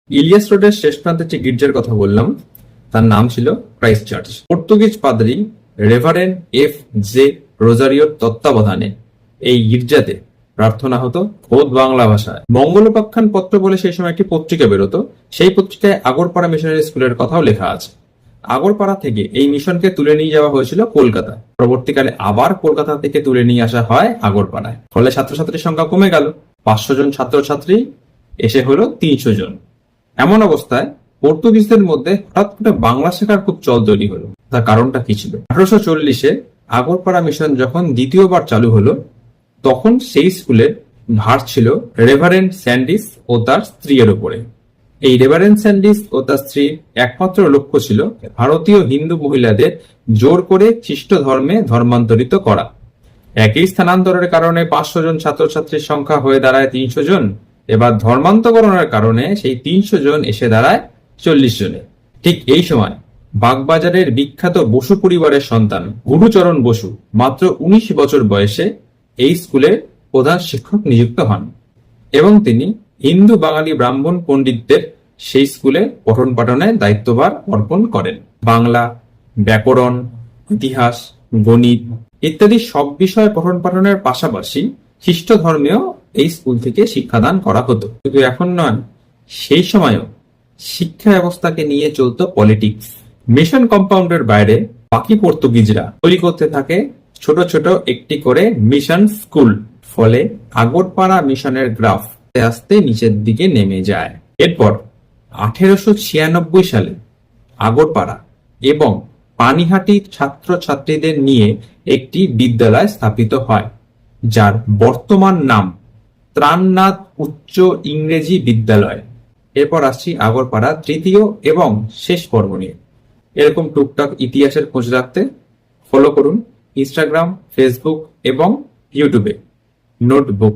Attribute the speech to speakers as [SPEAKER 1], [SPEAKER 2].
[SPEAKER 1] ইলিয়াস রোডের শেষ প্রান্তে যে গির্জার কথা বললাম তার নাম ছিল ক্রাইস্ট চার্চ। পর্তুগিজ পাদ্রী রেভারেন্ড এফ জে রোজারিওর তত্ত্বাবধানে এই গির্জাতে প্রার্থনা হতো খোদ বাংলা ভাষায়। মঙ্গলোপাখ্যান পত্র বলে সেই সময় একটি পত্রিকা বেরোতো, সেই পত্রিকায় আগরপাড়া মিশনারি স্কুলের কথাও লেখা আছে। আগরপাড়া থেকে এই মিশনকে তুলে নিয়ে যাওয়া হয়েছিল কলকাতা, পরবর্তীকালে আবার কলকাতা থেকে তুলে নিয়ে আসা হয় আগরপাড়ায়। ফলে ছাত্রছাত্রীর সংখ্যা কমে গেল, 500 জন ছাত্রছাত্রী এসে হলো 300 জন। এমন অবস্থায় পর্তুগিজদের মধ্যে হঠাৎ করে বাংলা শেখার খুব চল তৈরি হলো। তার কারণটা কি ছিল? 1840-এ আগরপাড়া মিশন যখন দ্বিতীয়বার চালু হলো, তখন সেই স্কুলের ভার ছিল রেভারেন্ড স্যান্ডিস ও তার স্ত্রীর উপরে। এই রেভারেন্ড স্যান্ডিস ও তার স্ত্রীর একমাত্র লক্ষ্য ছিল ভারতীয় হিন্দু মহিলাদের জোর করে খ্রিস্ট ধর্মে ধর্মান্তরিত করা। একই স্থানান্তরের কারণে 500 জন ছাত্রছাত্রীর সংখ্যা হয়ে দাঁড়ায় 300 জন। এবার ধর্মান্তকরণের কারণে সেই 300 জন এসে দাঁড়ায় 40 জনে। ঠিক এই সময় বাগবাজারের বিখ্যাত বসু পরিবারের সন্তান গুরুচরণ বসু মাত্র 19 বছর বয়সে এই স্কুলের প্রধান শিক্ষক নিযুক্ত হন এবং তিনি হিন্দু বাঙালি ব্রাহ্মণ পণ্ডিতদের সেই স্কুলে পঠন পাঠনের দায়িত্বভার অর্পণ করেন। বাংলা, ব্যাকরণ, ইতিহাস, গণিত ইত্যাদি সব বিষয় পঠন পাঠনের পাশাপাশি খ্রিস্ট ধর্মেও এই স্কুল থেকে শিক্ষাদান করা হতো। কিন্তু এখন নয়, সেই সময়ও শিক্ষা ব্যবস্থাকে নিয়ে চলতো পলিটিক্স। মিশন কম্পাউন্ডের বাইরে বাকি পর্তুগিজরা তৈরি করতে থাকে ছোট ছোট একটি করে মিশন স্কুল। ফলে আগরপাড়া মিশনের গ্রাফ আস্তে আস্তে নিচের দিকে নেমে যায়। এরপর 1896 সালে আগরপাড়া এবং পানিহাটির ছাত্রছাত্রীদের নিয়ে একটি বিদ্যালয় স্থাপিত হয়, যার বর্তমান নাম ত্রাণনাথ উচ্চ ইংরেজি বিদ্যালয়। এরপর আসছি আগরপাড়া তৃতীয় এবং শেষ পর্ব নিয়ে। এরকম টুকটাক ইতিহাসের খোঁজ রাখতে ফলো করুন ইনস্টাগ্রাম, ফেসবুক এবং ইউটিউবে নোটবুক।